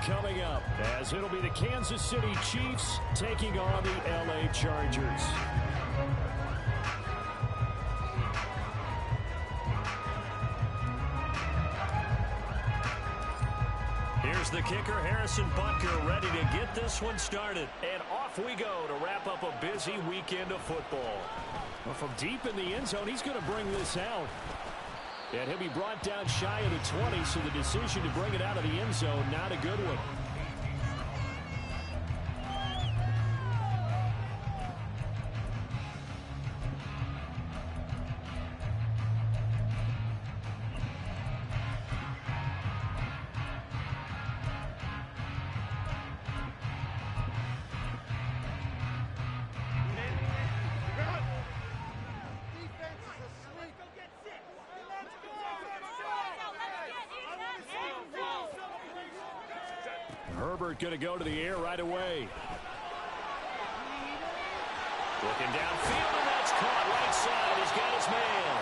coming up, as it'll be the Kansas City Chiefs taking on the LA Chargers. Here's the kicker, Harrison Butker, ready to get this one started. And off we go to wrap up a busy weekend of football. Well, from deep in the end zone, he's going to bring this out. And he'll be brought down shy of the 20, so the decision to bring it out of the end zone, not a good one. Herbert going to go to the air right away. Looking downfield, and that's caught right side. He's got his man.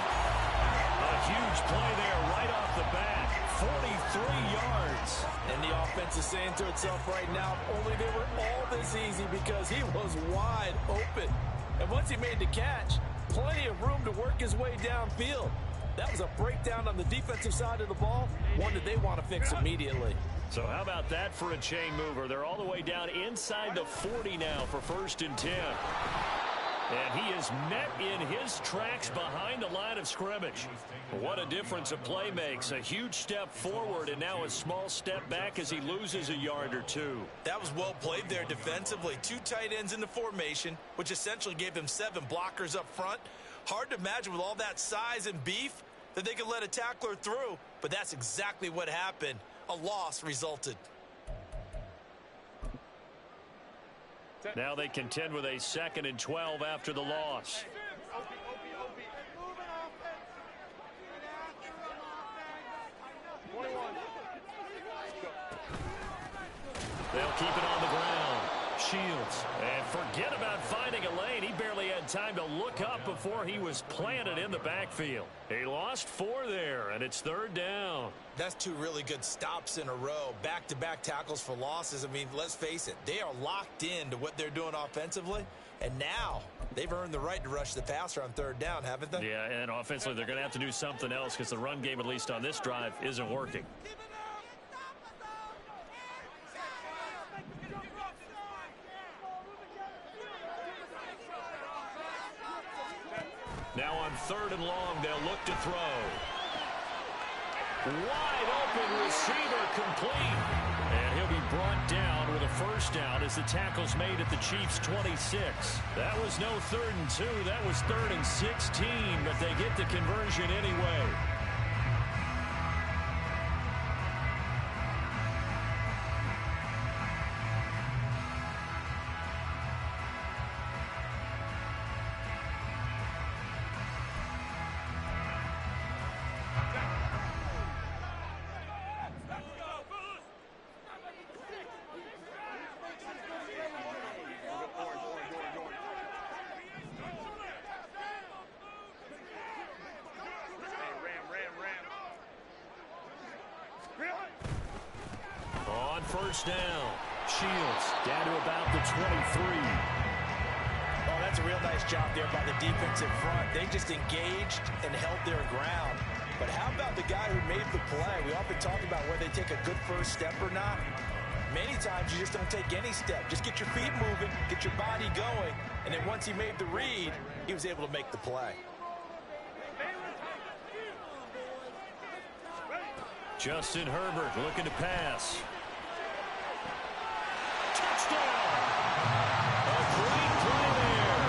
A huge play there right off the bat. 43 yards. And the offense is saying to itself right now, only they were all this easy because he was wide open. And once he made the catch, plenty of room to work his way downfield. That was a breakdown on the defensive side of the ball, one that they want to fix immediately. So how about that for a chain mover? They're all the way down inside the 40 now for 1st and 10. And he is met in his tracks behind the line of scrimmage. What a difference a play makes. A huge step forward and now a small step back as he loses a yard or two. That was well played there defensively. 2 tight ends in the formation, which essentially gave him 7 blockers up front. Hard to imagine with all that size and beef that they could let a tackler through, but that's exactly what happened. A loss resulted. Now they contend with a 2nd and 12 after the loss. They'll keep it on the ground. Shields. And forget about finding a lane. He barely had time to look up before he was planted in the backfield. He lost 4 there, and it's 3rd down. That's 2 really good stops in a row. Back-to-back tackles for losses. I mean, let's face it. They are locked into what they're doing offensively. And now they've earned the right to rush the passer on 3rd down, haven't they? Yeah, and offensively they're going to have to do something else because the run game, at least on this drive, isn't working. Now on 3rd and long, they'll look to throw. Wide open receiver complete. And he'll be brought down with a 1st down as the tackle's made at the Chiefs' 26. That was no 3rd and 2. That was 3rd and 16, but they get the conversion anyway. On 1st down, Shields down to about the 23. Oh, that's a real nice job there by the defensive front. They just engaged and held their ground. But how about the guy who made the play? We often talk about whether they take a good 1st step or not. Many times you just don't take any step. Just get your feet moving, get your body going, and then once he made the read, he was able to make the play. Justin Herbert looking to pass. Touchdown! A great play there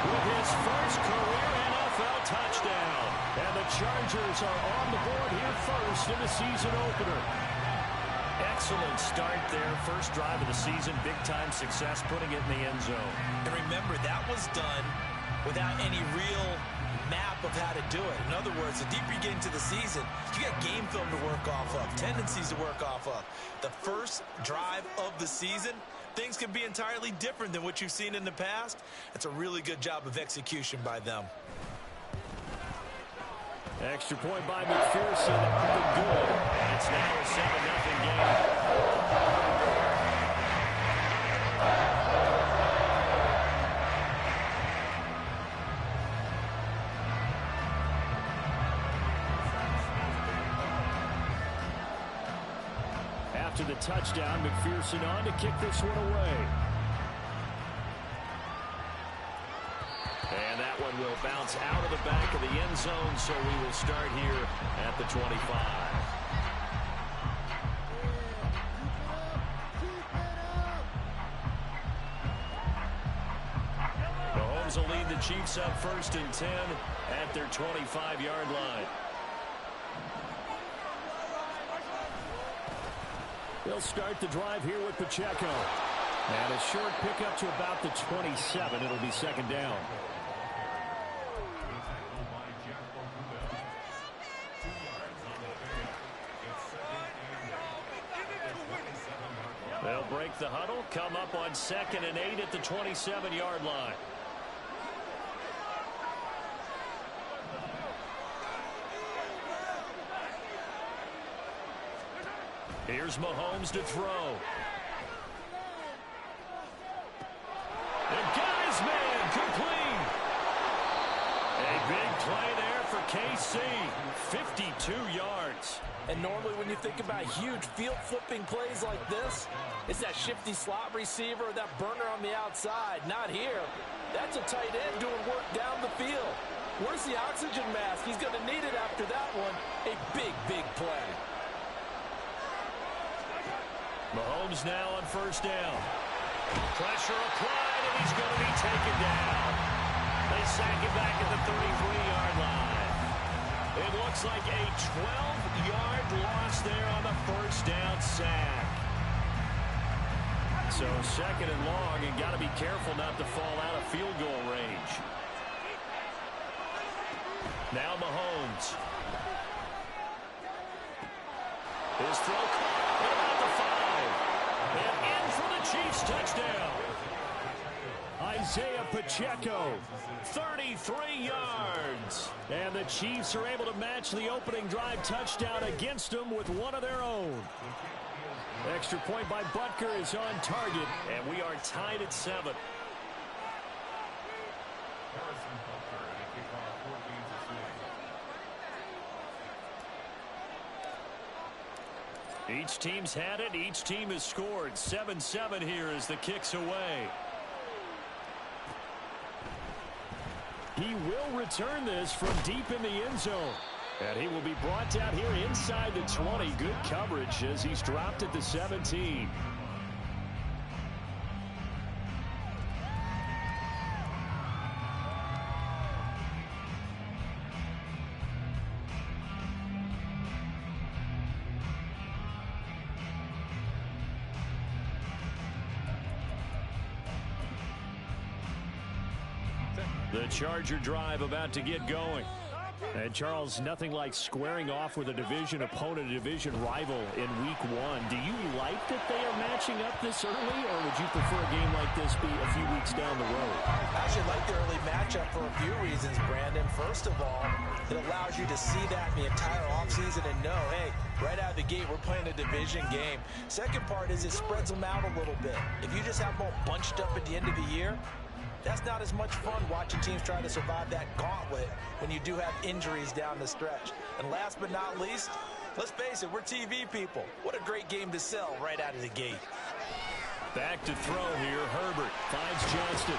with his first career NFL touchdown. And the Chargers are on the board here first in the season opener. Excellent start there. First drive of the season. Big-time success putting it in the end zone. And remember, that was done without any real map of how to do it. In other words, the deeper you get into the season, you got game film to work off of, tendencies to work off of. The first drive of the season, things can be entirely different than what you've seen in the past. It's a really good job of execution by them. Extra point by McPherson up and good. It's now a 7-0 game. After the touchdown, McPherson on to kick this one away. And that one will bounce out of the back of the end zone, so we will start here at the 25. Mahomes will lead the Chiefs up 1st and 10 at their 25-yard line. They'll start the drive here with Pacheco. And a short pickup to about the 27. It'll be 2nd down. They'll break the huddle, come up on 2nd and 8 at the 27-yard line. Here's Mahomes to throw. And got his man complete. A big play there for KC. 52 yards. And normally when you think about huge field flipping plays like this, it's that shifty slot receiver or that burner on the outside. Not here. That's a tight end doing work down the field. Where's the oxygen mask? He's going to need it after that one. A big, big play. Mahomes now on 1st down. Pressure applied, and he's going to be taken down. They sack him back at the 33-yard line. It looks like a 12-yard loss there on the 1st down sack. So 2nd and long, and got to be careful not to fall out of field goal range. Now Mahomes. His throw caught at about the 5. And in for the Chiefs touchdown. Isaiah Pacheco, 33 yards. And the Chiefs are able to match the opening drive touchdown against them with one of their own. Extra point by Butker is on target, and we are tied at 7. Each team's had it. Each team has scored. 7-7 here as the kick's away. He will return this from deep in the end zone. And he will be brought down here inside the 20. Good coverage as he's dropped at the 17. The Charger drive about to get going. And Charles, nothing like squaring off with a division opponent, a division rival in week 1. Do you like that they are matching up this early, or would you prefer a game like this be a few weeks down the road? I actually like the early matchup for a few reasons, Brandon. First of all, it allows you to see that the entire offseason and know, hey, right out of the gate, we're playing a division game. Second part is it spreads them out a little bit. If you just have them all bunched up at the end of the year, that's not as much fun watching teams try to survive that gauntlet when you do have injuries down the stretch. And last but not least, let's face it, we're TV people. What a great game to sell right out of the gate. Back to throw here. Herbert finds Johnston.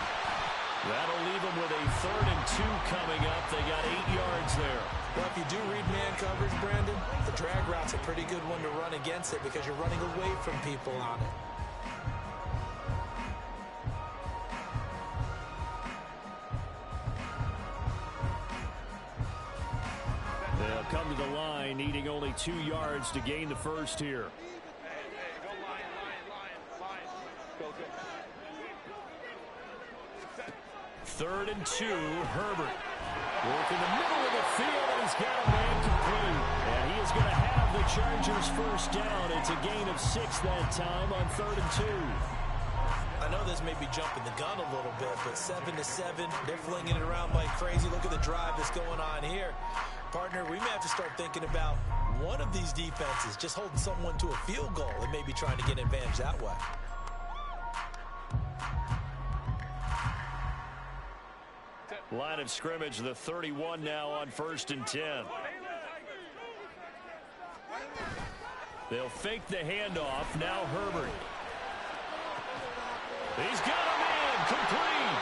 That'll leave him with a 3rd and 2 coming up. They got 8 yards there. Well, if you do read man coverage, Brandon, the drag route's a pretty good one to run against it because you're running away from people on it. They'll come to the line, needing only 2 yards to gain the first here. Go line. Go. 3rd and 2, Herbert. Work in the middle of the field, and he's got a man complete. And he is going to have the Chargers first down. It's a gain of 6 that time on 3rd and 2. I know this may be jumping the gun a little bit, but 7-7, they're flinging it around like crazy. Look at the drive that's going on here. Partner, we may have to start thinking about one of these defenses just holding someone to a field goal and maybe trying to get an advantage that way. Line of scrimmage, the 31 now on 1st and 10. They'll fake the handoff. Now Herbert. He's got him in. Complete.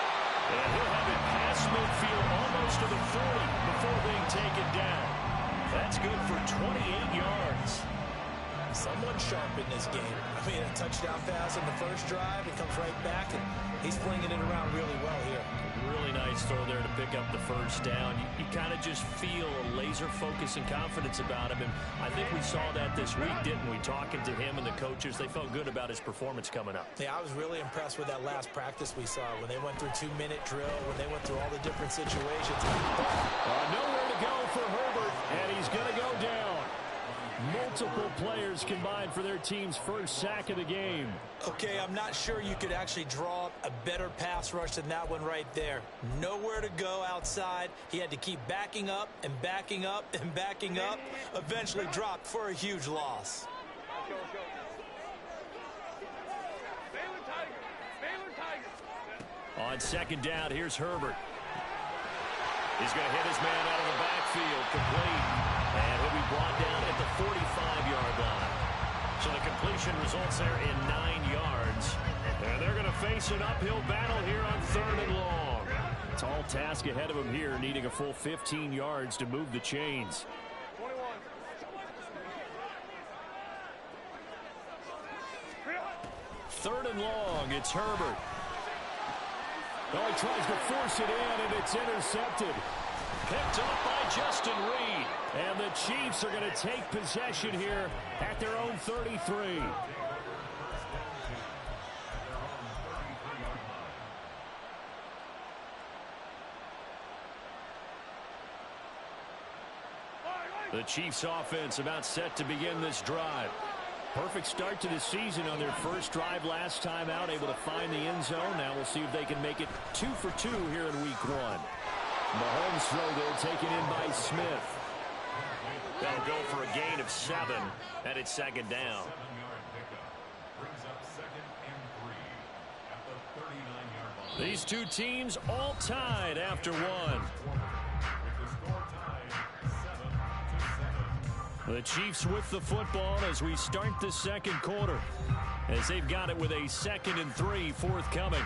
And he'll have it past midfield almost to the 40 before being taken down. That's good for 28 yards. Someone sharp in this game. I mean, a touchdown pass on the first drive. It comes right back, and he's flinging it around really well here. Really nice throw there to pick up the first down. You kind of just feel a laser focus and confidence about him, and I think we saw that this week, didn't we? Talking to him and the coaches, they felt good about his performance coming up. Yeah, I was really impressed with that last practice we saw when they went through 2-minute drill, when they went through all the different situations. Nowhere to go for Herbert, and he's going to go down. Multiple players combined for their team's first sack of the game. Okay, I'm not sure you could actually draw up a better pass rush than that one right there. Nowhere to go outside. He had to keep backing up and backing up and backing up. Eventually dropped for a huge loss. On second down, here's Herbert. He's going to hit his man out of the backfield, complete. And he'll be brought down at the 45-yard line. So the completion results there in 9 yards. And they're going to face an uphill battle here on 3rd and long. Tall task ahead of him here, needing a full 15 yards to move the chains. 3rd and long, it's Herbert. Oh, he tries to force it in, and it's intercepted. Picked up by Justin Reed. And the Chiefs are going to take possession here at their own 33. The Chiefs offense about set to begin this drive. Perfect start to the season on their first drive last time out, able to find the end zone. Now we'll see if they can make it 2 for 2 here in week 1. Mahomes throw there taken in by Smith. They'll go for a gain of 7, and it's 2nd down. These two teams all tied after 1. The Chiefs with the football as we start the second quarter, as they've got it with a 2nd and 3 forthcoming.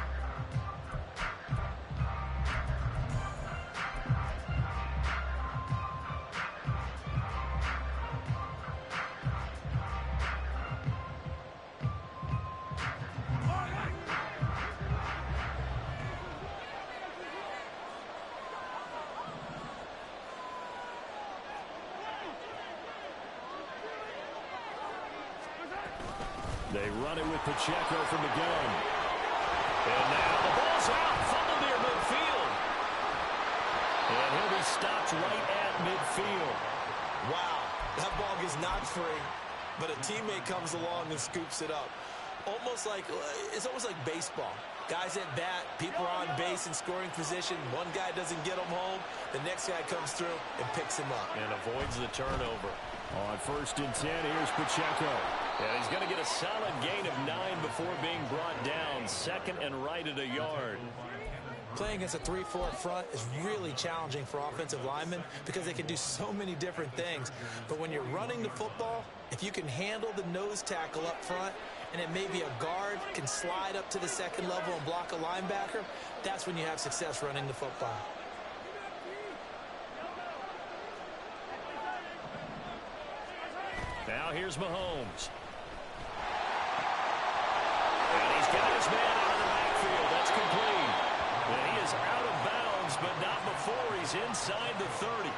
They run it with Pacheco from the gun. And now the ball's out. Fumble near midfield. And he'll be stopped right at midfield. Wow, that ball gets knocked free, but a teammate comes along and scoops it up. It's almost like baseball. Guys at bat, people are on base in scoring position. One guy doesn't get him home. The next guy comes through and picks him up. And avoids the turnover. On 1st and 10, here's Pacheco. Yeah, he's going to get a solid gain of 9 before being brought down. 2nd and right at a yard. Playing against a 3-4 front is really challenging for offensive linemen because they can do so many different things. But when you're running the football, if you can handle the nose tackle up front, and it may be a guard can slide up to the 2nd level and block a linebacker, that's when you have success running the football. Now here's Mahomes. And he's got his man out of the backfield. That's complete. And he is out of bounds, but not before he's inside the 30.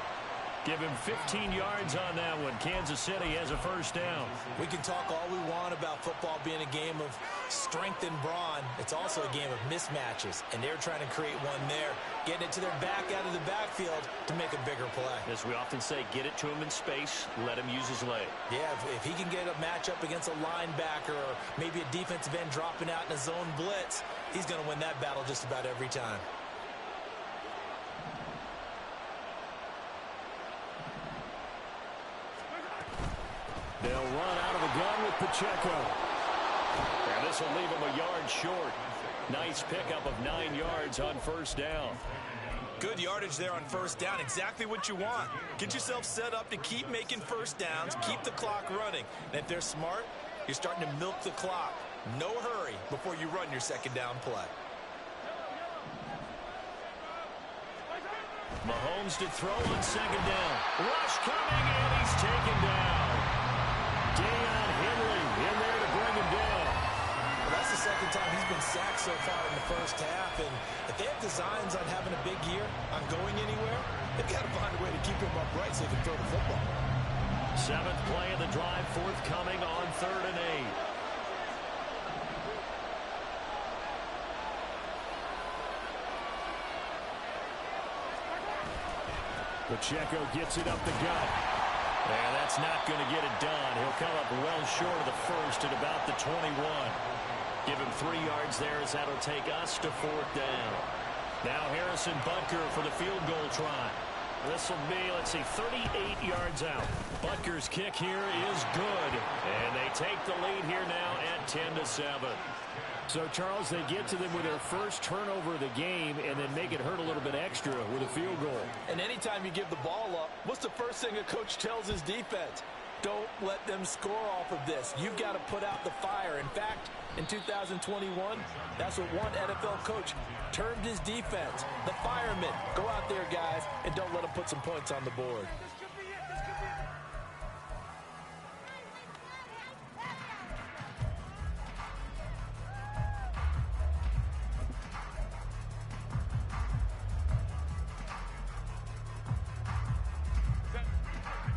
Give him 15 yards on that one. Kansas City has a first down. We can talk all we want about football being a game of strength and brawn. It's also a game of mismatches, and they're trying to create one there, getting it to their back out of the backfield to make a bigger play. As we often say, get it to him in space, let him use his leg. Yeah, if he can get a matchup against a linebacker or maybe a defensive end dropping out in a zone blitz, he's going to win that battle just about every time. They'll run out of the gun with Pacheco. And this will leave him a yard short. Nice pickup of 9 yards on first down. Good yardage there on first down. Exactly what you want. Get yourself set up to keep making first downs, keep the clock running. And if they're smart, you're starting to milk the clock. No hurry before you run your second down play. Mahomes to throw on second down. Rush coming, and he's taken down. Deion Henley in there to bring him down. Well, that's the second time he's been sacked so far in the first half. And if they have designs on having a big year, on going anywhere, they've got to find a way to keep him upright so they can throw the football. 7th play of the drive, forthcoming on 3rd and 8. Pacheco gets it up the gut. And that's not going to get it done. He'll come up well short of the first at about the 21. Give him 3 yards there as that'll take us to 4th down. Now Harrison Butker for the field goal try. This will be, let's see, 38 yards out. Butker's kick here is good. And they take the lead here now at 10-7. So, Charles, they get to them with their first turnover of the game and then make it hurt a little bit extra with a field goal. And anytime you give the ball up, what's the first thing a coach tells his defense? Don't let them score off of this. You've got to put out the fire. In fact, in 2021, that's what one NFL coach termed his defense. The firemen. Go out there, guys, and don't let them put some points on the board.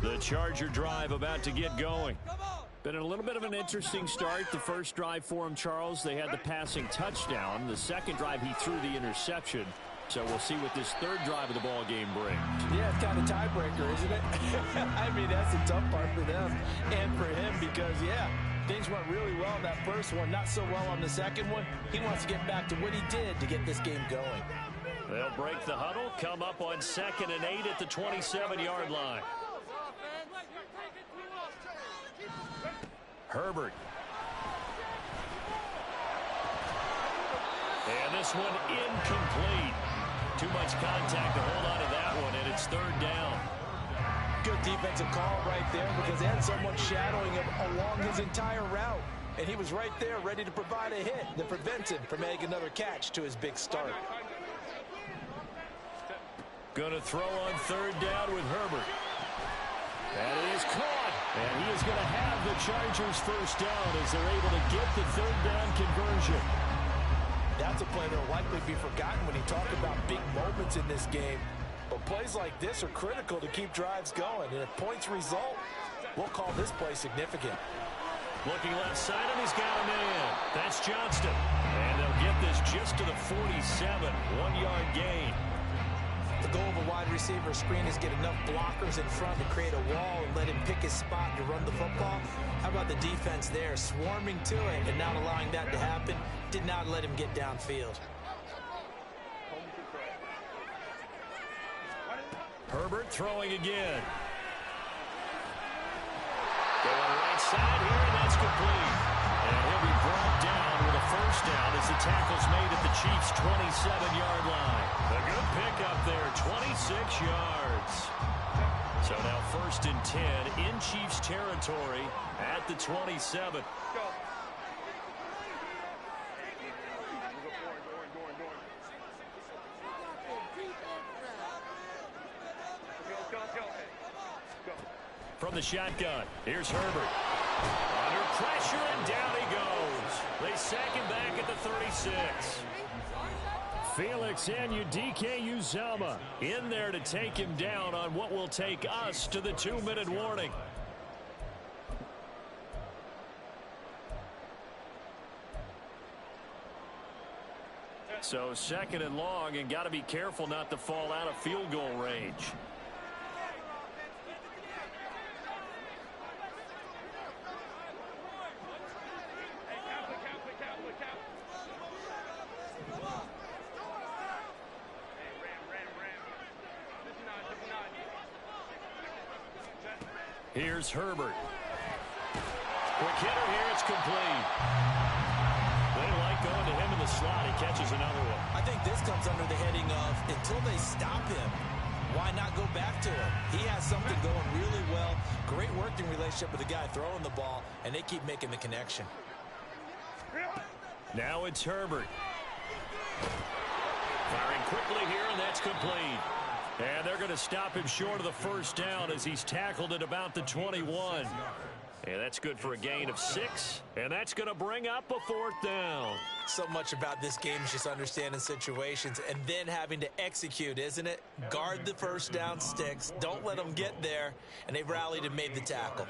The Charger drive about to get going. Been a little bit of an interesting start. The first drive for him, Charles, they had the passing touchdown. The second drive, he threw the interception. So we'll see what this third drive of the ball game brings. Yeah, it's kind of a tiebreaker, isn't it? I mean, that's the tough part for them and for him because, yeah, things went really well in that first one, not so well on the second one. He wants to get back to what he did to get this game going. They'll break the huddle, come up on 2nd and 8 at the 27-yard line. Herbert. And this one incomplete. Too much contact to hold on to that one, and it's 3rd down. Good defensive call right there because they had someone shadowing him along his entire route. And he was right there ready to provide a hit that prevents him from making another catch to his big start. Going to throw on 3rd down with Herbert. And it is caught. And he is going to have the Chargers first down as they're able to get the 3rd down conversion. That's a play that will likely be forgotten when you talk about big moments in this game. But plays like this are critical to keep drives going. And if points result, we'll call this play significant. Looking left side, and he's got a man. That's Johnston. And they'll get this just to the 47. 1-yard gain. The goal of a wide receiver screen is get enough blockers in front to create a wall and let him pick his spot to run the football. How about the defense there, swarming to it and not allowing that to happen? Did not let him get downfield. Herbert throwing again. Going right side here, and that's complete. And he'll be brought down with a first down as the tackle's made at the Chiefs' 27-yard line. A good pickup there, 26 yards. So now 1st and 10 in Chiefs territory at the 27. From the shotgun, here's Herbert. Under pressure, and down he goes. They sack him back at the 36. Felix Anudike-Uzomah in there to take him down on what will take us to the 2-minute warning. So 2nd and long, and got to be careful not to fall out of field goal range. Here's Herbert. Quick hitter here, it's complete. They like going to him in the slot. He catches another one. I think this comes under the heading of until they stop him, why not go back to him? He has something going really well. Great working relationship with the guy throwing the ball, and they keep making the connection. Now it's Herbert. Firing quickly here, and that's complete. And they're going to stop him short of the first down as he's tackled at about the 21. And that's good for a gain of 6. And that's going to bring up a 4th down. So much about this game is just understanding situations and then having to execute, isn't it? Guard the first down sticks. Don't let them get there. And they've rallied and made the tackle.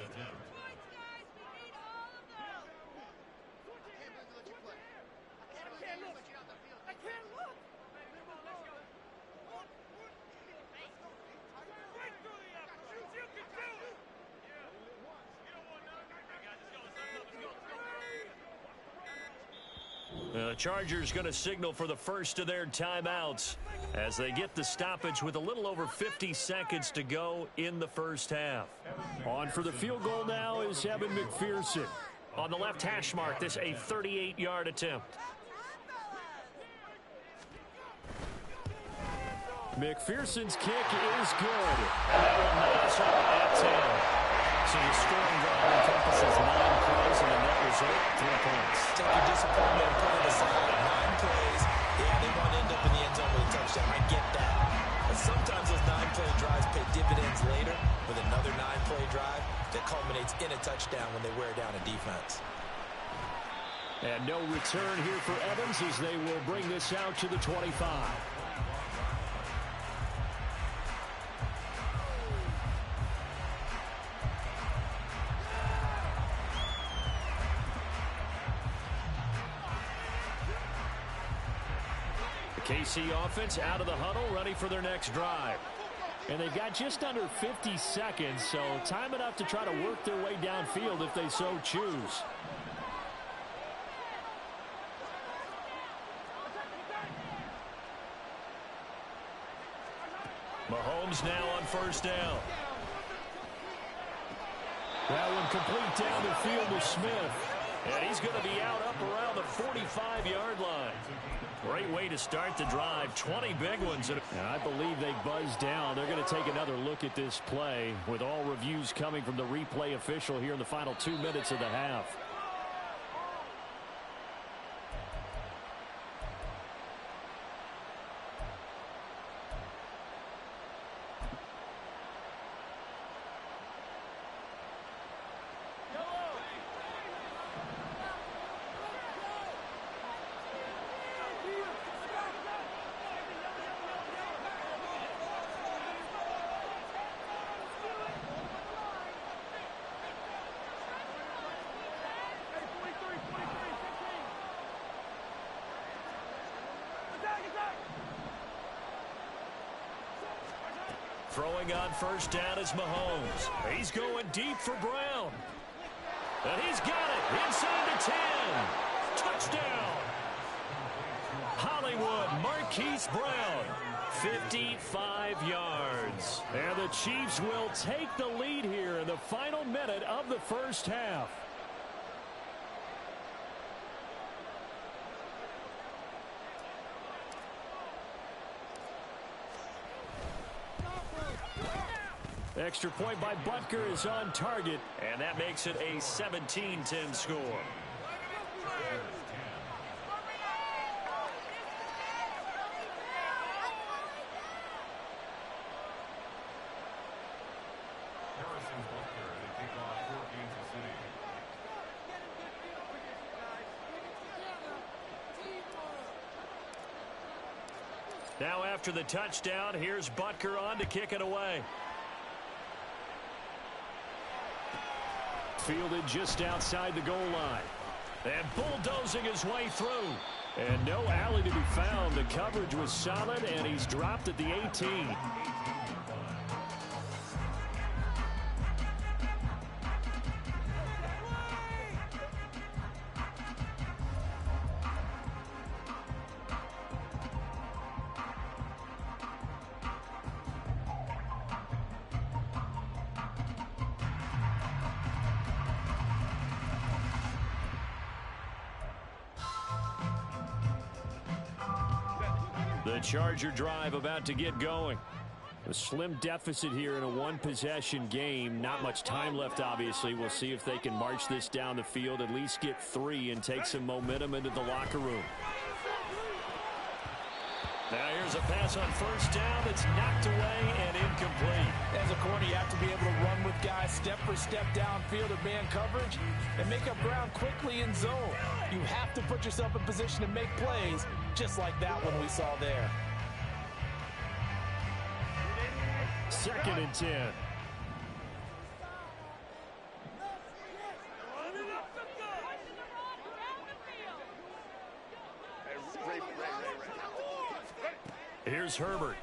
The Chargers going to signal for the first of their timeouts as they get the stoppage with a little over 50 seconds to go in the first half. On for the field goal now is Evan McPherson. On the left hash mark, this a 38-yard attempt. McPherson's kick is good. And that will knock us up at 10. So the scoring drive encompasses 9 plays and the net result, 3 points. Take your disappointment and put it aside. 9 plays. Yeah, they want to end up in the end zone with a touchdown. I get that. But sometimes those 9-play drives pay dividends later with another 9-play drive that culminates in a touchdown when they wear down a defense. And no return here for Evans as they will bring this out to the 25. KC offense out of the huddle, ready for their next drive. And they've got just under 50 seconds, so time enough to try to work their way downfield if they so choose. Mahomes now on first down. That one complete down the field to Smith. And he's going to be out up around the 45-yard line. Great way to start the drive. 20 big ones. And I believe they buzzed down. They're going to take another look at this play with all reviews coming from the replay official here in the final 2 minutes of the half. Throwing on first down is Mahomes. He's going deep for Brown. And he's got it inside the 10. Touchdown. Hollywood Marquise Brown. 55 yards. And the Chiefs will take the lead here in the final minute of the first half. Extra point by Butker is on target, and that makes it a 17-10 score. Now after the touchdown, here's Butker on to kick it away. Fielded just outside the goal line. And bulldozing his way through. And no alley to be found. The coverage was solid, and he's dropped at the 18. The Charger drive about to get going. A slim deficit here in a one-possession game. Not much time left, obviously. We'll see if they can march this down the field, at least get 3 and take some momentum into the locker room. Now here's a pass on first down that's knocked away and incomplete. As a corner, you have to be able to run with guys step for step downfield or man coverage and make up ground quickly in zone. You have to put yourself in position to make plays, just like that one we saw there. 2nd and 10. Here's Herbert.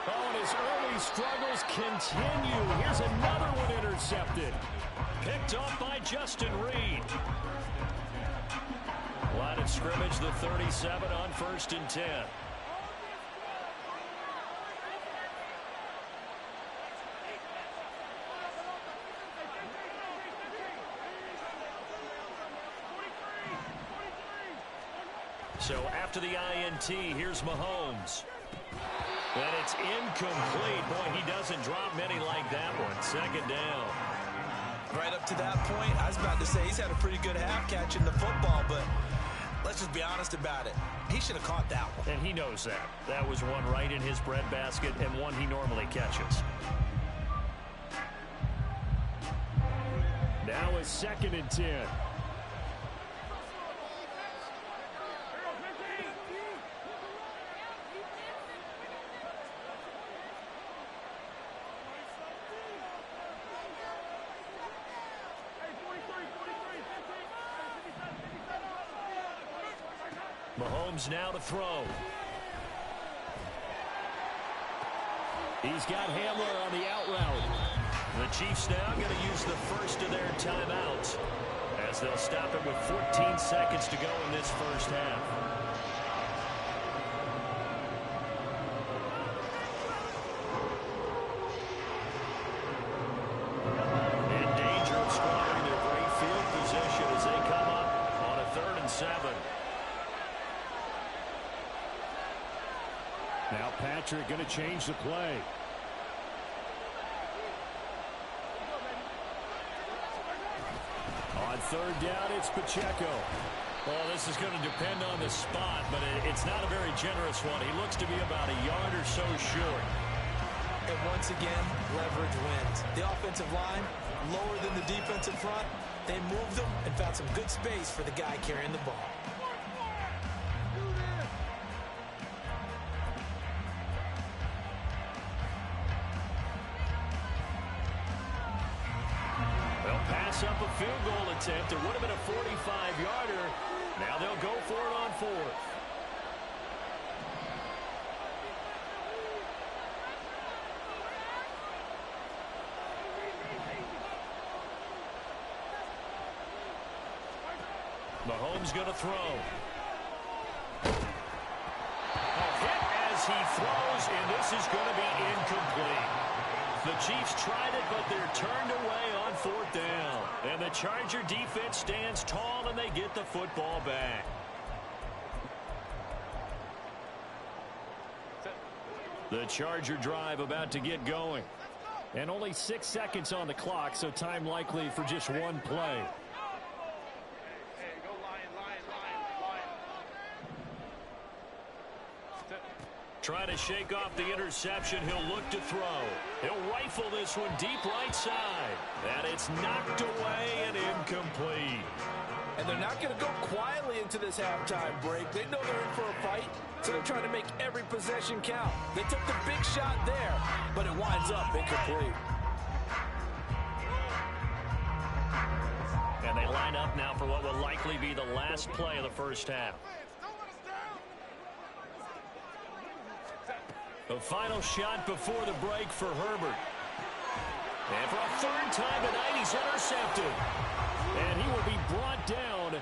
Oh, and his early struggles continue. Here's another one intercepted. Picked off by Justin Reed. Line of scrimmage, the 37 on 1st and 10. So after the INT, here's Mahomes. And it's incomplete. Boy, he doesn't drop many like that one. 2nd down. Right up to that point, I was about to say he's had a pretty good half catching the football, but let's just be honest about it. He should have caught that one. And he knows that. That was one right in his breadbasket and one he normally catches. Now it's 2nd and 10. Mahomes now to throw. He's got Hamler on the out route. The Chiefs now going to use the first of their timeouts as they'll stop it with 14 seconds to go in this first half. In danger of squandering their great field position as they come up on a 3rd and 7. Now Patrick going to change the play. On 3rd down, it's Pacheco. Well, this is going to depend on the spot, but it's not a very generous one. He looks to be about a yard or so short. And once again, leverage wins. The offensive line, lower than the defensive front. They moved them and found some good space for the guy carrying the ball. Up a field goal attempt. It would have been a 45-yarder. Now they'll go for it on 4th. Mahomes going to throw. A hit as he throws, and this is going to be incomplete. The Chiefs tried it, but they're turned away on 4th down. And the Charger defense stands tall, and they get the football back. The Charger drive about to get going. And only 6 seconds on the clock, so time likely for just one play. Trying to shake off the interception. He'll look to throw. He'll rifle this one deep right side. And it's knocked away and incomplete. And they're not going to go quietly into this halftime break. They know they're in for a fight, so they're trying to make every possession count. They took the big shot there, but it winds up incomplete. And they line up now for what will likely be the last play of the first half. The final shot before the break for Herbert. And for a 3rd time tonight, he's intercepted. And he will be brought down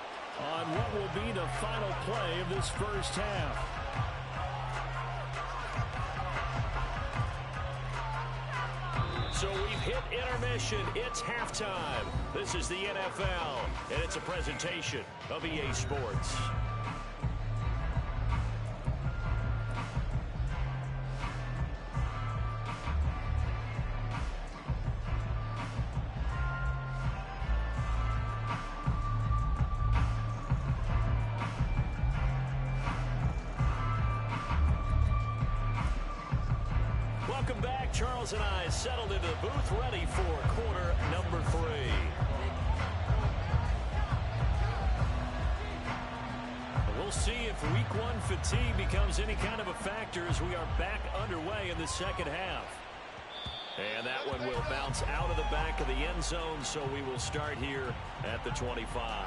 on what will be the final play of this first half. So we've hit intermission. It's halftime. This is the NFL, and it's a presentation of EA Sports. Welcome back. Charles and I settled into the booth, ready for quarter number 3. We'll see if week 1 fatigue becomes any kind of a factor as we are back underway in the second half. And that one will bounce out of the back of the end zone, so we will start here at the 25.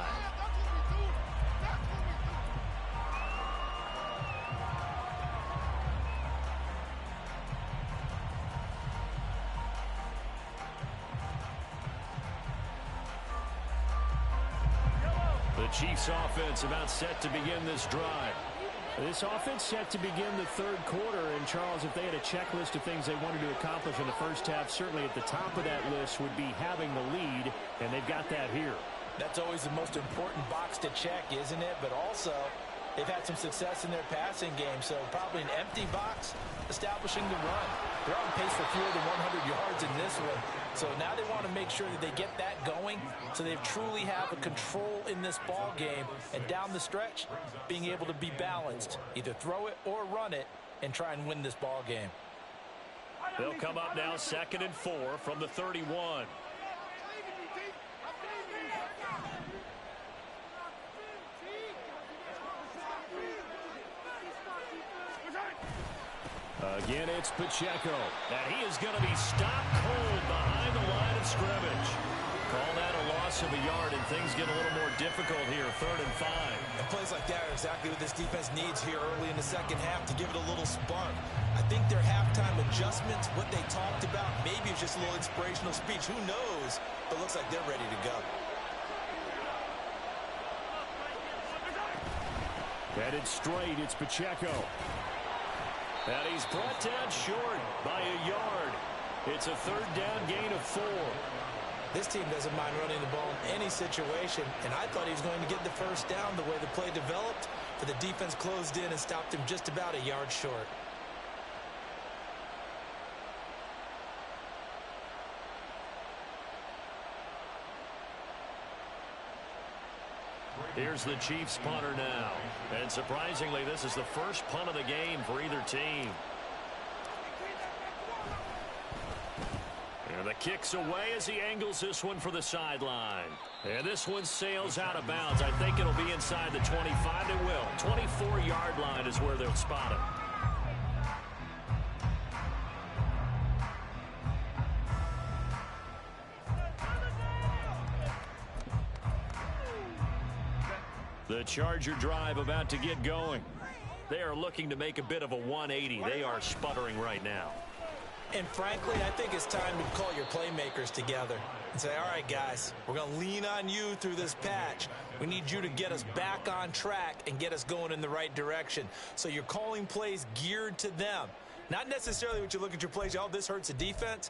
The Chiefs offense about set to begin this drive. This offense set to begin the third quarter. And, Charles, if they had a checklist of things they wanted to accomplish in the first half, certainly at the top of that list would be having the lead, and they've got that here. That's always the most important box to check, isn't it? But also, they've had some success in their passing game, so probably an empty box establishing the run. They're on pace for fewer than 100 yards in this one. So now they want to make sure that they get that going so they truly have a control in this ball game. And down the stretch, being able to be balanced, either throw it or run it, and try and win this ball game. They'll come up now 2nd and 4 from the 31. Again, it's Pacheco. And he is going to be stopped cold behind the line of scrimmage. Call that a loss of a yard, and things get a little more difficult here, 3rd and 5. And plays like that are exactly what this defense needs here early in the second half to give it a little spark. I think their halftime adjustments, what they talked about, maybe it's just a little inspirational speech. Who knows? But it looks like they're ready to go. Headed straight, it's Pacheco. And he's brought down short by a yard. It's a 3rd down gain of 4. This team doesn't mind running the ball in any situation, and I thought he was going to get the first down the way the play developed, but the defense closed in and stopped him just about a yard short. Here's the Chiefs punter now. And surprisingly, this is the first punt of the game for either team. And the kick's away as he angles this one for the sideline. And this one sails out of bounds. I think it'll be inside the 25. It will. 24-yard line is where they'll spot him. The Charger drive about to get going. They are looking to make a bit of a 180. They are sputtering right now. And frankly, I think it's time to call your playmakers together and say, all right, guys, we're going to lean on you through this patch. We need you to get us back on track and get us going in the right direction. So you're calling plays geared to them. Not necessarily what you look at your plays, oh, this hurts the defense.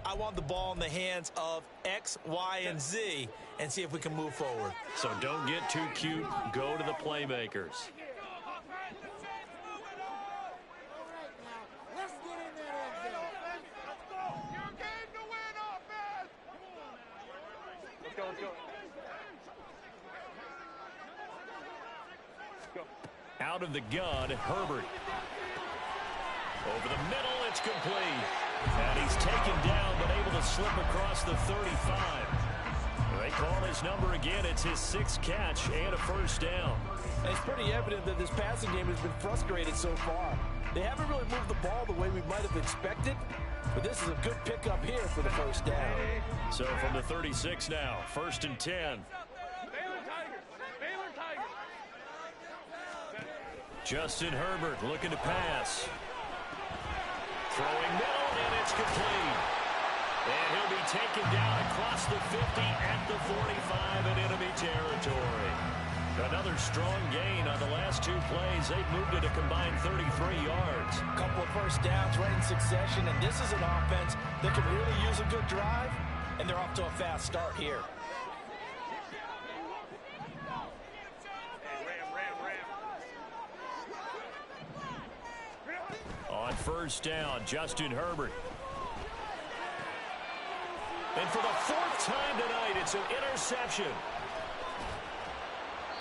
I want the ball in the hands of X, Y, and Z and see if we can move forward. So don't get too cute. Go to the playmakers. Out of the gun, Herbert. Over the middle, it's complete. And he's taken down, but able to slip across the 35. They call his number again. It's his 6th catch and a first down. And it's pretty evident that this passing game has been frustrated so far. They haven't really moved the ball the way we might have expected, but this is a good pickup here for the first down. So from the 36 now, 1st and 10. Justin Herbert looking to pass. Throwing middle, and it's complete. And he'll be taken down across the 50 at the 45 in enemy territory. Another strong gain on the last 2 plays. They've moved it a combined 33 yards. A couple of first downs right in succession, and this is an offense that can really use a good drive, and they're off to a fast start here. On first down, Justin Herbert. And for the 4th time tonight, it's an interception.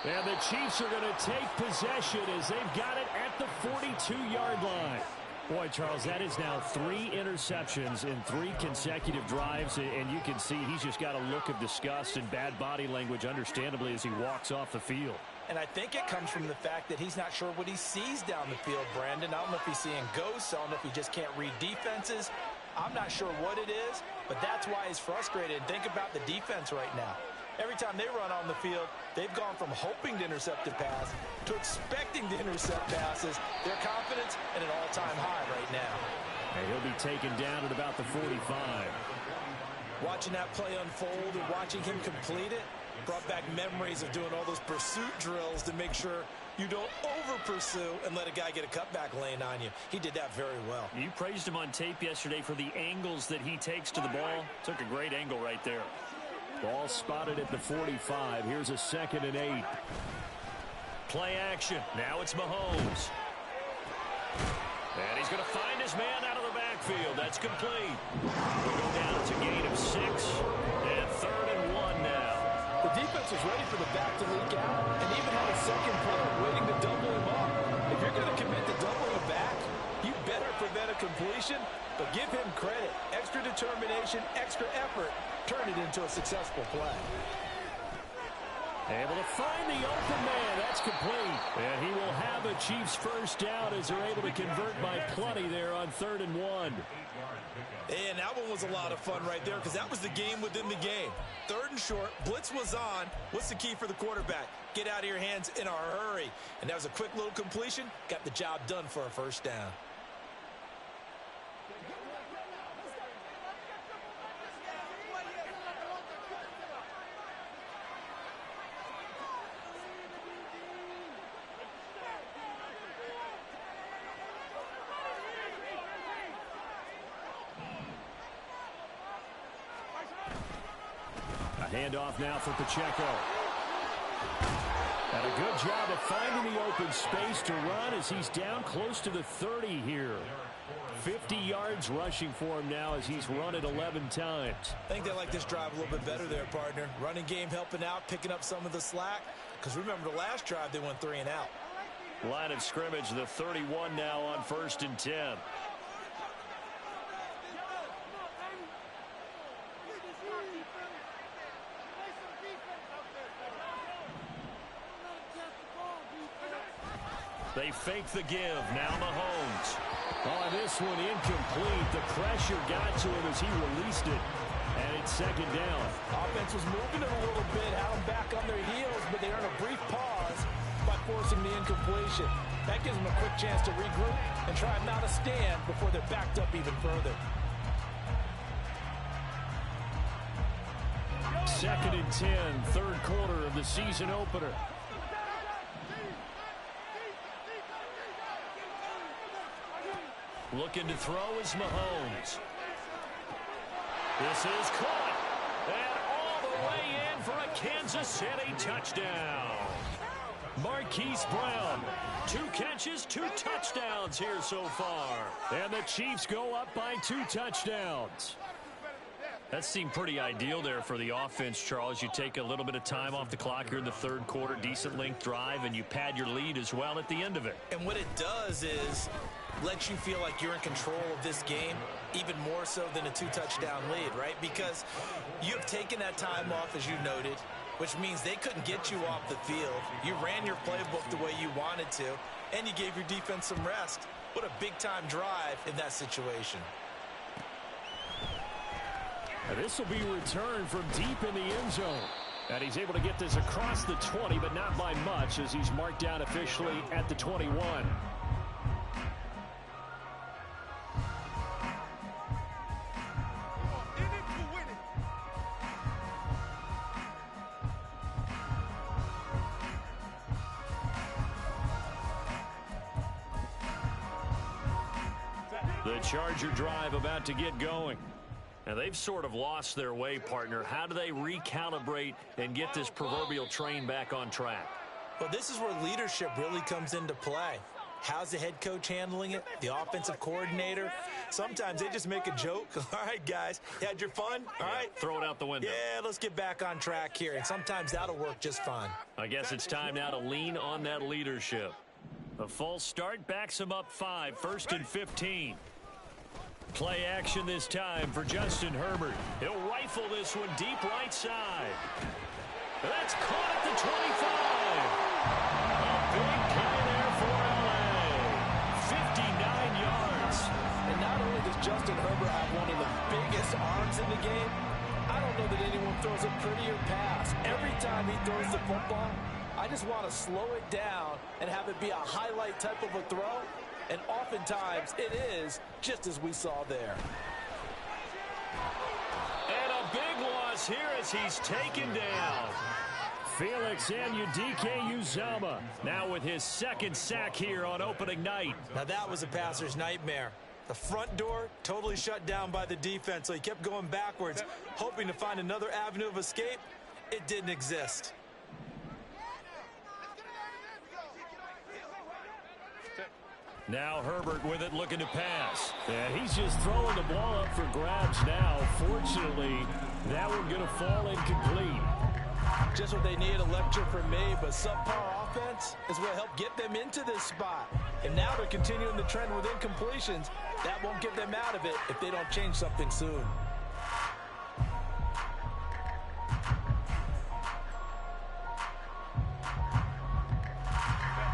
And the Chiefs are going to take possession as they've got it at the 42-yard line. Boy, Charles, that is now 3 interceptions in 3 consecutive drives, and you can see he's just got a look of disgust and bad body language, understandably, as he walks off the field. And I think it comes from the fact that he's not sure what he sees down the field, Brandon. I don't know if he's seeing ghosts. I don't know if he just can't read defenses. I'm not sure what it is, but that's why he's frustrated. Think about the defense right now. Every time they run on the field, they've gone from hoping to intercept a pass to expecting to intercept passes. Their confidence at an all-time high right now. And he'll be taken down at about the 45. Watching that play unfold and watching him complete it brought back memories of doing all those pursuit drills to make sure you don't over-pursue and let a guy get a cutback lane on you. He did that very well. You praised him on tape yesterday for the angles that he takes to the ball. Took a great angle right there. Ball spotted at the 45. Here's a 2nd and 8. Play action. Now it's Mahomes. And he's going to find his man out of the backfield. That's complete. We'll go down to a gain of 6. And 3rd and 1 now. The defense was ready for the back to leak out and even had a second player waiting to double him up. If you're going to commit to doubling him back, you better prevent a completion, but give him credit. Extra determination, extra effort, turn it into a successful play. Able to find the open man. That's complete. And he will have a Chiefs first down as they're able to convert by plenty there on 3rd and 1. And that one was a lot of fun right there because that was the game within the game. 3rd and short, blitz was on. What's the key for the quarterback? Get out of your hands in a hurry. And that was a quick little completion. Got the job done for a first down. Handoff now for Pacheco. And a good job of finding the open space to run as he's down close to the 30 here. 50 yards rushing for him now as he's run it 11 times. I think they like this drive a little bit better there, partner. Running game helping out, picking up some of the slack. Because remember, the last drive, they went 3 and out. Line of scrimmage, the 31 now on 1st and 10. They fake the give. Now Mahomes. Oh, this one incomplete. The pressure got to him as he released it. And it's 2nd down. Offense was moving it a little bit, had them back on their heels, but they earned a brief pause by forcing the incompletion. That gives them a quick chance to regroup and try not to stand before they're backed up even further. 2nd and 10, 3rd quarter of the season opener. Looking to throw is Mahomes. This is caught. And all the way in for a Kansas City touchdown. Marquise Brown. 2 catches, 2 touchdowns here so far. And the Chiefs go up by 2 touchdowns. That seemed pretty ideal there for the offense, Charles. You take a little bit of time off the clock here in the 3rd quarter, decent length drive, and you pad your lead as well at the end of it. And what it does is let you feel like you're in control of this game, even more so than a 2-touchdown lead, right? Because you have taken that time off, as you noted, which means they couldn't get you off the field. You ran your playbook the way you wanted to, and you gave your defense some rest. What a big-time drive in that situation. And this will be returned from deep in the end zone. And he's able to get this across the 20, but not by much, as he's marked down officially at the 21. The Charger drive about to get going. Now, they've sort of lost their way, partner. How do they recalibrate and get this proverbial train back on track? Well, this is where leadership really comes into play. How's the head coach handling it? The offensive coordinator? Sometimes they just make a joke. All right, guys, you had your fun? All right. Throw it out the window. Yeah, let's get back on track here. And sometimes that'll work just fine. I guess it's time now to lean on that leadership. A false start backs him up 5, 1st and 15. Play action this time for Justin Herbert. He'll rifle this one deep right side. That's caught at the 25. A big play there for LA. 59 yards. And not only does Justin Herbert have one of the biggest arms in the game, I don't know that anyone throws a prettier pass. Every time he throws the football, I just want to slow it down and have it be a highlight type of a throw. And oftentimes it is, just as we saw there. And a big loss here as he's taken down. Felix Anudike-Uzomah now with his 2nd sack here on opening night. Now that was a passer's nightmare. The front door totally shut down by the defense, so he kept going backwards, hoping to find another avenue of escape. It didn't exist. Now Herbert with it, looking to pass. And he's just throwing the ball up for grabs now. Fortunately, that one going to fall incomplete. Just what they needed, a lecture from me, but subpar offense is what helped get them into this spot. And now they're continuing the trend with incompletions. That won't get them out of it if they don't change something soon.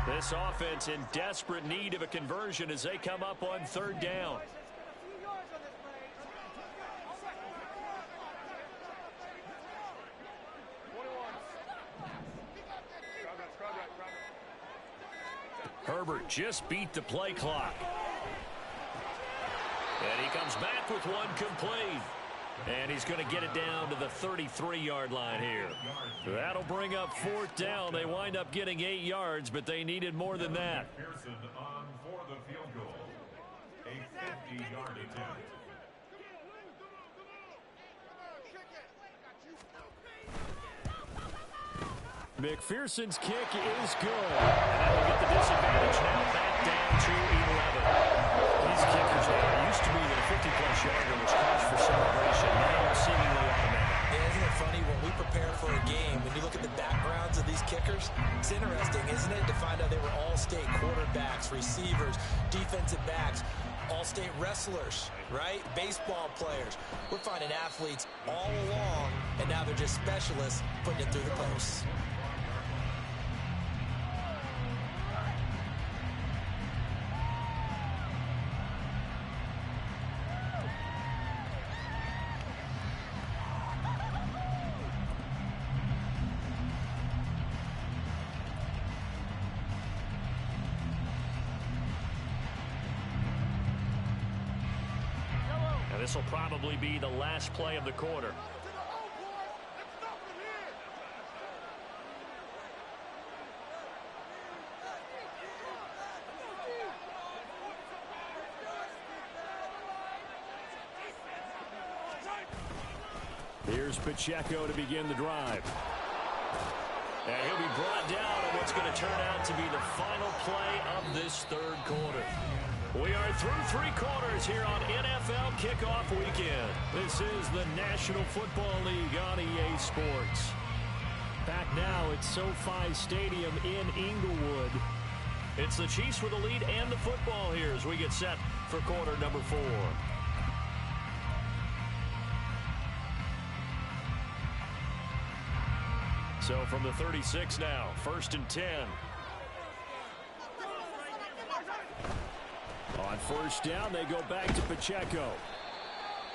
This offense in desperate need of a conversion as they come up on 3rd down. Herbert just beat the play clock. And he comes back with one complete. And he's going to get it down to the 33-yard line here. That'll bring up 4th down. They wind up getting 8 yards, but they needed more than that. Pearson on for the field goal. A 50-yard attempt. McPherson's kick is good. And that'll get the disadvantage now back down to 11. These kickers used to be the 50-plus yarder, which calls for celebration. Now seemingly automatic. Yeah, isn't it funny when we prepare for a game, when you look at the backgrounds of these kickers, it's interesting, isn't it, to find out they were all-state quarterbacks, receivers, defensive backs, all-state wrestlers, right? Baseball players. We're finding athletes all along, and now they're just specialists putting it through the posts. This will probably be the last play of the quarter. Here's Pacheco to begin the drive. And he'll be brought down on what's going to turn out to be the final play of this 3rd quarter. We are through 3 quarters here on NFL Kickoff Weekend. This is the National Football League on EA Sports. Back now at SoFi Stadium in Inglewood. It's the Chiefs with the lead and the football here as we get set for quarter number 4. So from the 36 now, 1st and 10. On 1st down, they go back to Pacheco.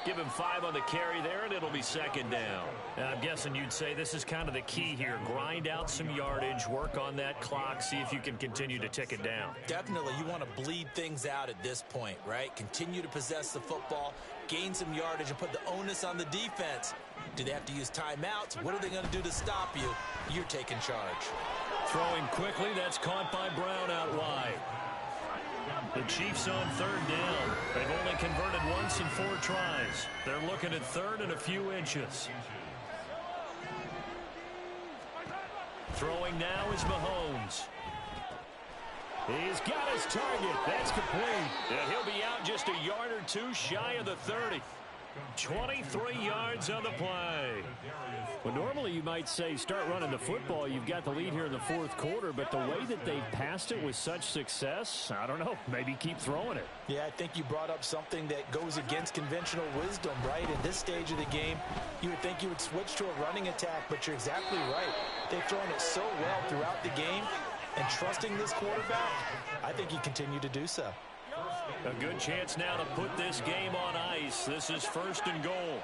Give him 5 on the carry there, and it'll be 2nd down. And I'm guessing you'd say this is kind of the key here. Grind out some yardage, work on that clock, see if you can continue to tick it down. Definitely, you want to bleed things out at this point, right? Continue to possess the football, gain some yardage, and put the onus on the defense. Do they have to use timeouts? What are they going to do to stop you? You're taking charge. Throwing quickly, that's caught by Brown out wide. The Chiefs on 3rd down. They've only converted once in 4 tries. They're looking at 3rd and a few inches. Throwing now is Mahomes. He's got his target. That's complete. And he'll be out just a yard or 2 shy of the 30. 23 yards on the play. Well, normally you might say start running the football. You've got the lead here in the fourth quarter, but the way that they've passed it with such success, I don't know, maybe keep throwing it. Yeah, I think you brought up something that goes against conventional wisdom, right? At this stage of the game, you would think you would switch to a running attack, but you're exactly right. They've thrown it so well throughout the game, and trusting this quarterback, I think you continue to do so. A good chance now to put this game on ice. This is 1st and goal.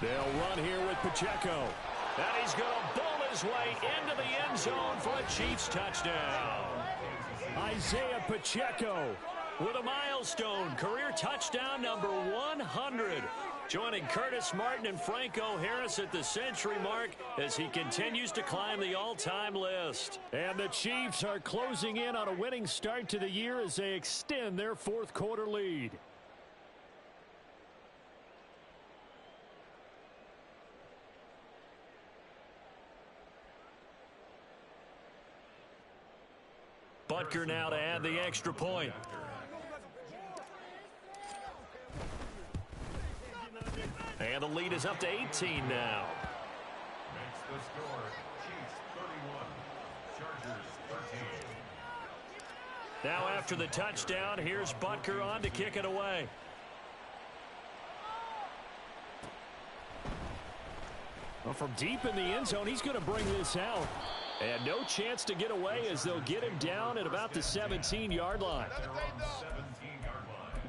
They'll run here with Pacheco. And he's going to bowl his way into the end zone for a Chiefs touchdown. Isaiah Pacheco with a milestone career touchdown number 100. Joining Curtis Martin and Franco Harris at the century mark as he continues to climb the all-time list. And the Chiefs are closing in on a winning start to the year as they extend their fourth quarter lead. Butker now to add the extra point. And the lead is up to 18 now. Makes the score Chiefs 31, Chargers 13. Now after the touchdown, here's Butker on to kick it away. Well, from deep in the end zone, he's going to bring this out. And no chance to get away as they'll get him down at about the 17-yard line. They're on 17-yard line.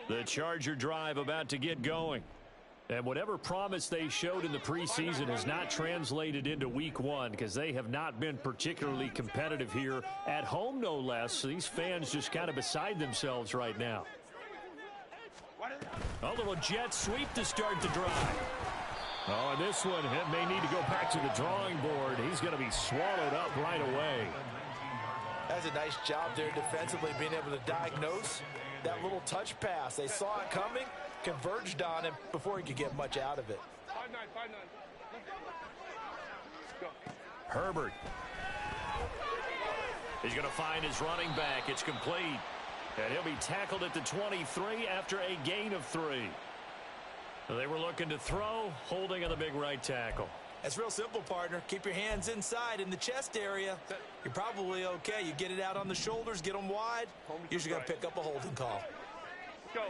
The Charger drive about to get going. And whatever promise they showed in the preseason has not translated into week one because they have not been particularly competitive here at home, no less. These fans just kind of beside themselves right now. A little jet sweep to start the drive. Oh, and this one may need to go back to the drawing board. He's going to be swallowed up right away. That's a nice job there defensively, being able to diagnose that little touch pass. They saw it coming, converged on him before he could get much out of it. 5-9. Go. Herbert. He's going to find his running back. It's complete. And he'll be tackled at the 23 after a gain of 3. They were looking to throw, holding on the big right tackle. It's real simple, partner. Keep your hands inside in the chest area. You're probably okay. You get it out on the shoulders, get them wide. Usually going to pick up a holding call. Go.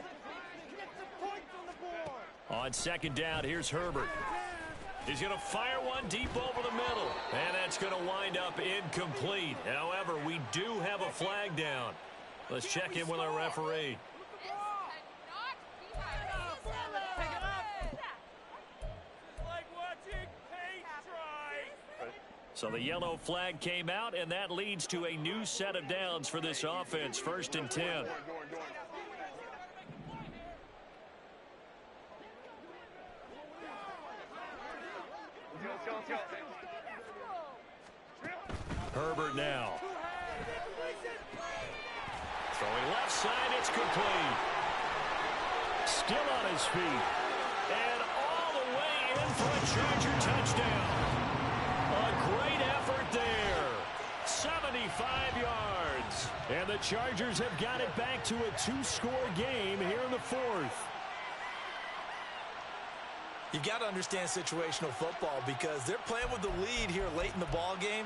On second down, here's Herbert. He's going to fire one deep over the middle. And that's going to wind up incomplete. However, we do have a flag down. Let's check in with our referee. So the yellow flag came out, and that leads to a new set of downs for this offense. 1st and 10. Herbert now. Throwing left side, it's complete. Still on his feet. And all the way in for a Charger touchdown. A great effort there. 75 yards. And the Chargers have got it back to a 2-score game here in the fourth. You've got to understand situational football because they're playing with the lead here late in the ball game.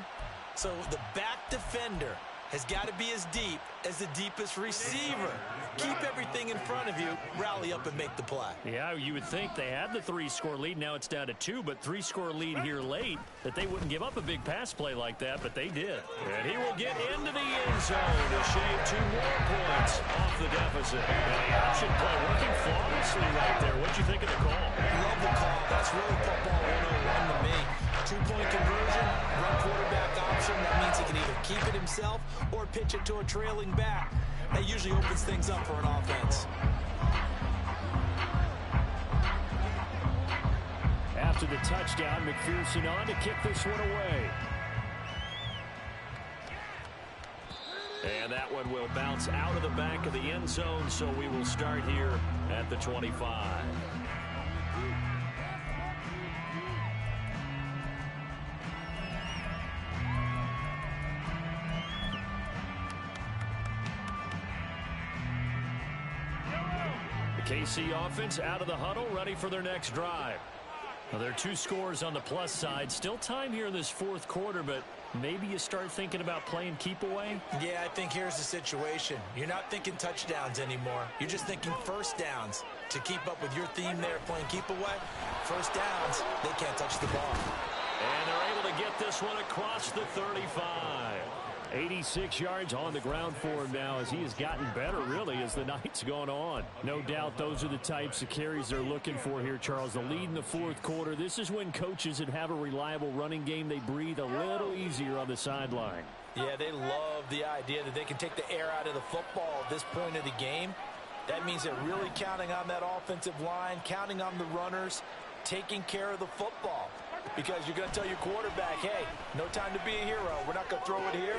So the back defender has got to be as deep as the deepest receiver. Keep everything in front of you, rally up and make the play. Yeah, you would think they had the 3-score lead. Now it's down to 2, but 3-score lead here late, that they wouldn't give up a big pass play like that, but they did. And he will get into the end zone to shave 2 more points off the deficit. And the option play working flawlessly right there. What'd you think of the call? Love the call. That's really football 101 to me. 2-point conversion, run quarterback option. That means he can either keep it himself or pitch it to a trailing back. That usually opens things up for an offense. After the touchdown, McPherson on to kick this one away. And that one will bounce out of the back of the end zone, so we will start here at the 25. The KC offense out of the huddle, ready for their next drive. Well, there are 2 scores on the plus side. Still time here in this fourth quarter, but maybe you start thinking about playing keep away? Yeah, I think here's the situation. You're not thinking touchdowns anymore. You're just thinking first downs. To keep up with your theme there, playing keep away, first downs, they can't touch the ball. And they're able to get this one across the 35. 86 yards on the ground for him now as he has gotten better, really, as the night's gone on. No doubt those are the types of carries they're looking for here, Charles. The lead in the fourth quarter. This is when coaches that have a reliable running game, they breathe a little easier on the sideline. Yeah, they love the idea that they can take the air out of the football at this point of the game. That means they're really counting on that offensive line, counting on the runners, taking care of the football. Because you're going to tell your quarterback, hey, no time to be a hero. We're not going to throw it here.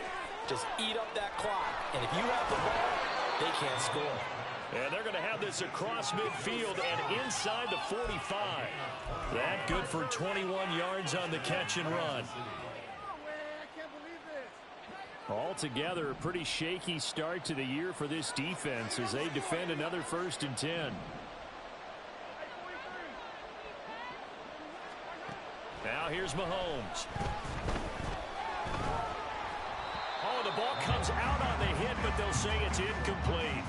Just eat up that clock. And if you have the ball, they can't score. And they're going to have this across midfield and inside the 45. That good for 21 yards on the catch and run. Altogether, a pretty shaky start to the year for this defense as they defend another 1st and 10. Now here's Mahomes. Oh, the ball comes out on the hit, but they'll say it's incomplete.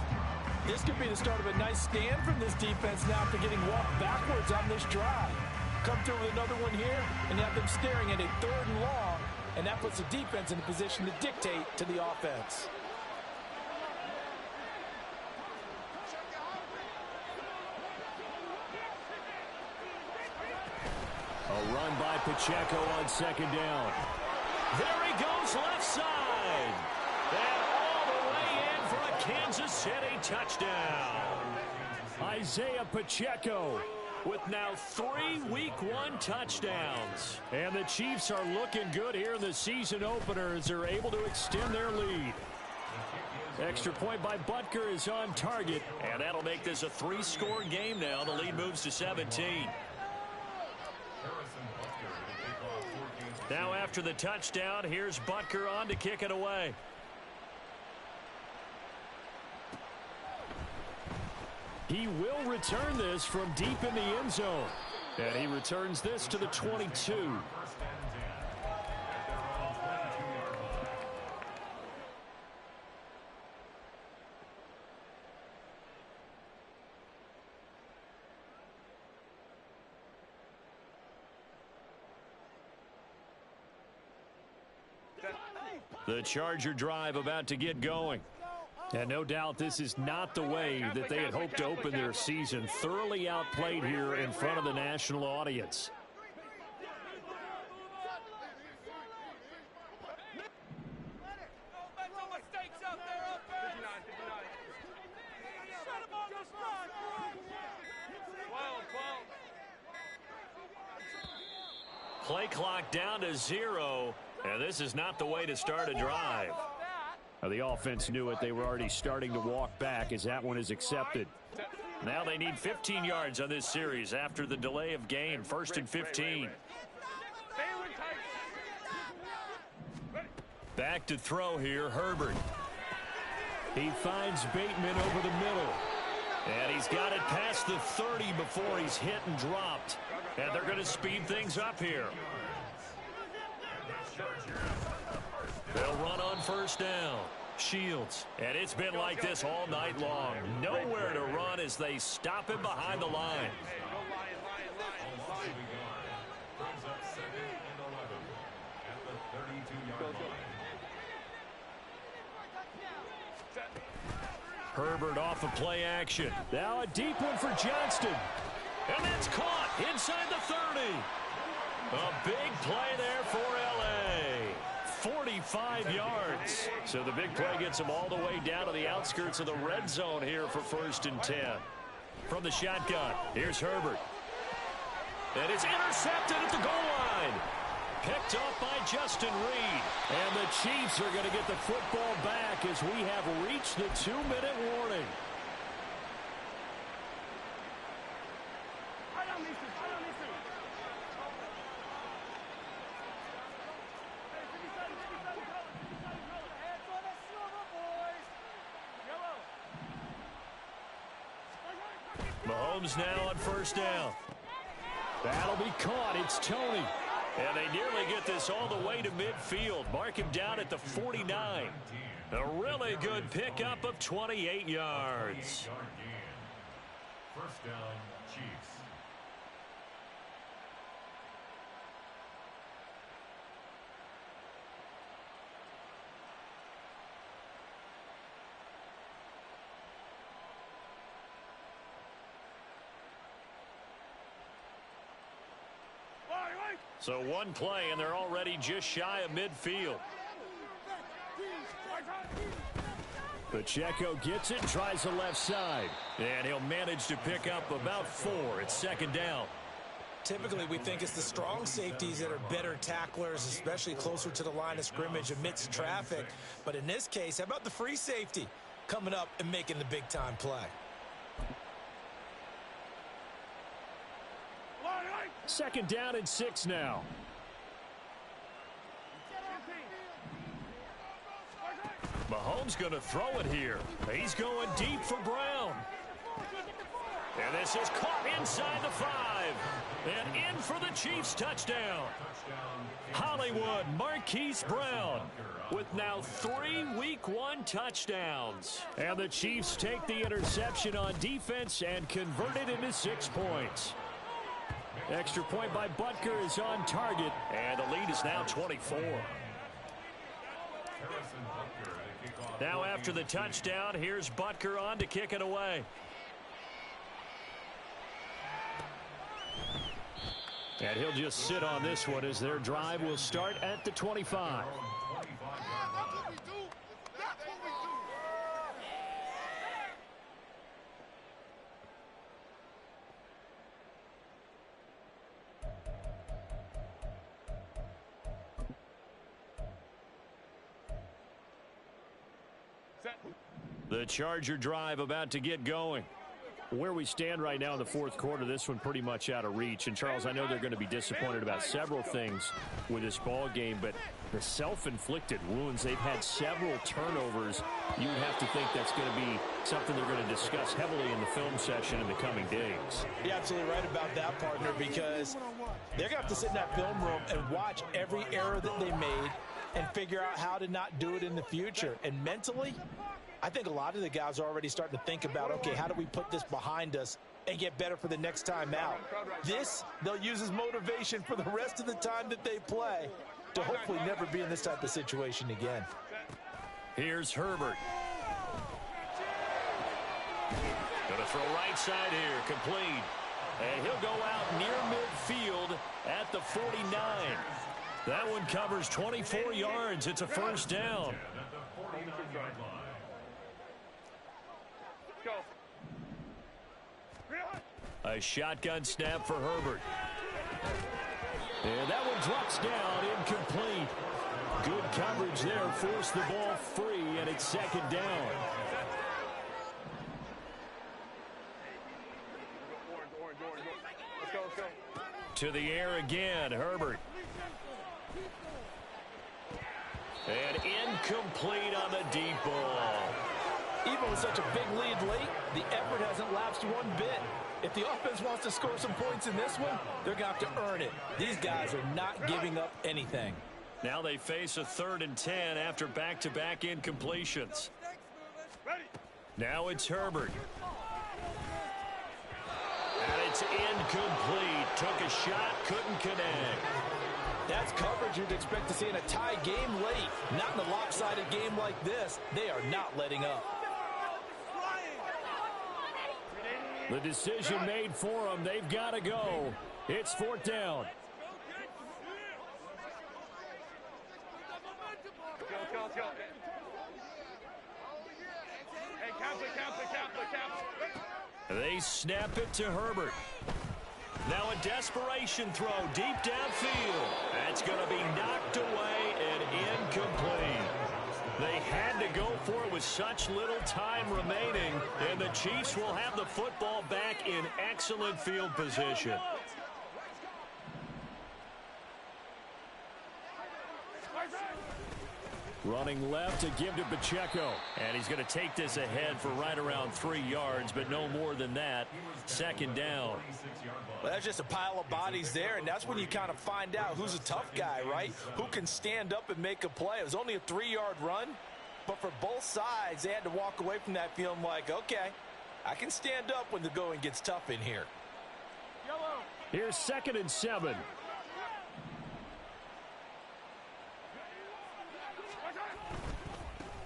This could be the start of a nice stand from this defense now after getting walked backwards on this drive. Come through with another one here, and you have them staring at a 3rd and long, and that puts the defense in a position to dictate to the offense. A run by Pacheco on 2nd down. There he goes left side. And all the way in for a Kansas City touchdown. Isaiah Pacheco with now 3 Week 1 touchdowns. And the Chiefs are looking good here in the season opener as they're able to extend their lead. Extra point by Butker is on target. And that'll make this a 3-score game now. The lead moves to 17. Now after the touchdown, here's Butker on to kick it away. He will return this from deep in the end zone. And he returns this to the 22. The Charger drive about to get going. And no doubt this is not the way that they had hoped to open their season. Thoroughly outplayed here in front of the national audience. Play clock down to 0. And this is not the way to start a drive. Now, the offense knew it. They were already starting to walk back as that one is accepted. Now they need 15 yards on this series after the delay of game. 1st and 15. Back to throw here, Herbert. He finds Bateman over the middle. And he's got it past the 30 before he's hit and dropped. And they're going to speed things up here. They'll run on 1st down. Shields. And it's been like this all night long. Nowhere to run as they stop him behind the line. Herbert off of play action. Now a deep one for Johnston. And that's caught inside the 30. A big play there for L.A. 45 yards. So the big play gets them all the way down to the outskirts of the red zone here for 1st and 10. From the shotgun, here's Herbert. And it's intercepted at the goal line. Picked off by Justin Reed. And the Chiefs are going to get the football back as we have reached the 2-minute warning. Mahomes now on first down. That'll be caught. It's Tony. And they nearly get this all the way to midfield. Mark him down at the 49. A really good pickup of 28 yards. First down, Chiefs. So one play, and they're already just shy of midfield. Pacheco gets it, tries the left side. And he'll manage to pick up about 4. It's second down. Typically, we think it's the strong safeties that are better tacklers, especially closer to the line of scrimmage amidst traffic. But in this case, how about the free safety coming up and making the big-time play? Second down and 6 now. Mahomes going to throw it here. He's going deep for Brown. And this is caught inside the 5. And in for the Chiefs touchdown. Hollywood Marquise Brown with now 3 Week 1 touchdowns. And the Chiefs take the interception on defense and convert it into 6 points. Extra point by Butker is on target, and the lead is now 24. Now after the touchdown, here's Butker on to kick it away. And he'll just sit on this one as their drive will start at the 25. The Charger drive about to get going. Where we stand right now in the fourth quarter, this one pretty much out of reach. And, Charles, I know they're going to be disappointed about several things with this ball game, but the self-inflicted wounds, they've had several turnovers. You would have to think that's going to be something they're going to discuss heavily in the film session in the coming days. You're absolutely right about that, partner, because they're going to have to sit in that film room and watch every error that they made and figure out how to not do it in the future. And mentally, I think a lot of the guys are already starting to think about, okay, how do we put this behind us and get better for the next time out? This, they'll use as motivation for the rest of the time that they play to hopefully never be in this type of situation again. Here's Herbert. Going to throw right side here, complete. And he'll go out near midfield at the 49. That one covers 24 yards. It's a first down. A shotgun snap for Herbert. And that one drops down, incomplete. Good coverage there, forced the ball free, and it's second down. To the air again, Herbert. And incomplete on the deep ball. Even with such a big lead late, the effort hasn't lapsed one bit. If the offense wants to score some points in this one, they're going to have to earn it. These guys are not giving up anything. Now they face a 3rd and 10 after back-to-back incompletions. Now it's Herbert. And it's incomplete. Took a shot, couldn't connect. That's coverage you'd expect to see in a tie game late. Not in a lopsided game like this. They are not letting up. The decision made for them. They've got to go. It's 4th down. Let's go. Hey, count it. They snap it to Herbert. Now a desperation throw deep downfield. That's going to be knocked away and incomplete. They had to go for it with such little time remaining, and the Chiefs will have the football back in excellent field position. Running left to give to Pacheco. And he's going to take this ahead for right around 3 yards, but no more than that. Second down. Well, that's just a pile of bodies there, and that's when you kind of find out who's a tough guy, right? Who can stand up and make a play. It was only a 3-yard run, but for both sides, they had to walk away from that feeling like, okay, I can stand up when the going gets tough in here. Here's 2nd and 7.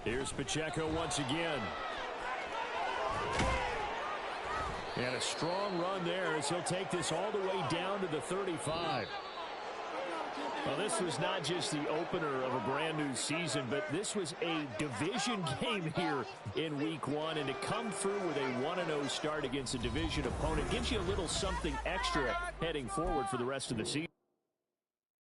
Here's Pacheco once again. And a strong run there as he'll take this all the way down to the 35. Well, this was not just the opener of a brand new season, but this was a division game here in week 1. And to come through with a 1-0 start against a division opponent gives you a little something extra heading forward for the rest of the season.